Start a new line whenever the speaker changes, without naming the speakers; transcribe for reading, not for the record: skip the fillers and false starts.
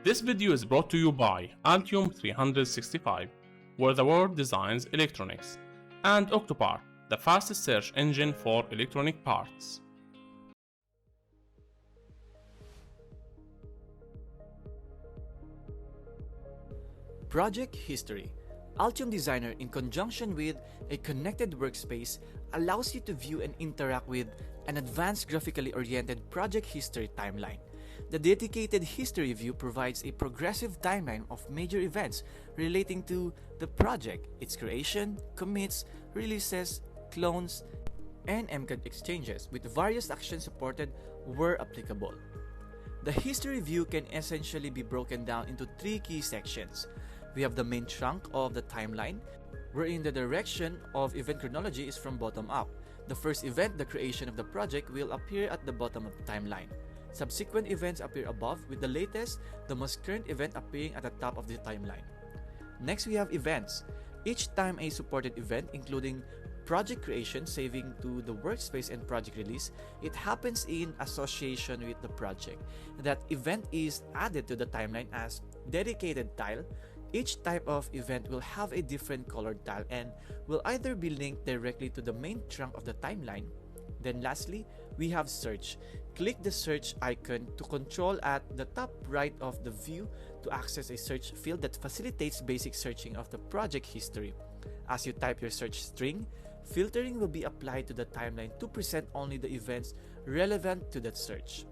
This video is brought to you by Altium 365, where the world designs electronics, and Octopart, the fastest search engine for electronic parts.
Project History. Altium Designer, in conjunction with a connected workspace, allows you to view and interact with an advanced graphically oriented project history timeline. The dedicated history view provides a progressive timeline of major events relating to the project, its creation, commits, releases, clones, and MCAD exchanges, with various actions supported where applicable. The history view can essentially be broken down into three key sections. We have the main chunk of the timeline, wherein the direction of event chronology is from bottom up. The first event, the creation of the project, will appear at the bottom of the timeline. Subsequent events appear above, with the latest, the most current event appearing at the top of the timeline. Next, we have events. Each time a supported event, including project creation, saving to the workspace, and project release, it happens in association with the project. That event is added to the timeline as dedicated tile. Each type of event will have a different colored tile and will either be linked directly to the main trunk of the timeline. Then lastly, we have search. Click the search icon to control at the top right of the view to access a search field that facilitates basic searching of the project history. As you type your search string, filtering will be applied to the timeline to present only the events relevant to that search.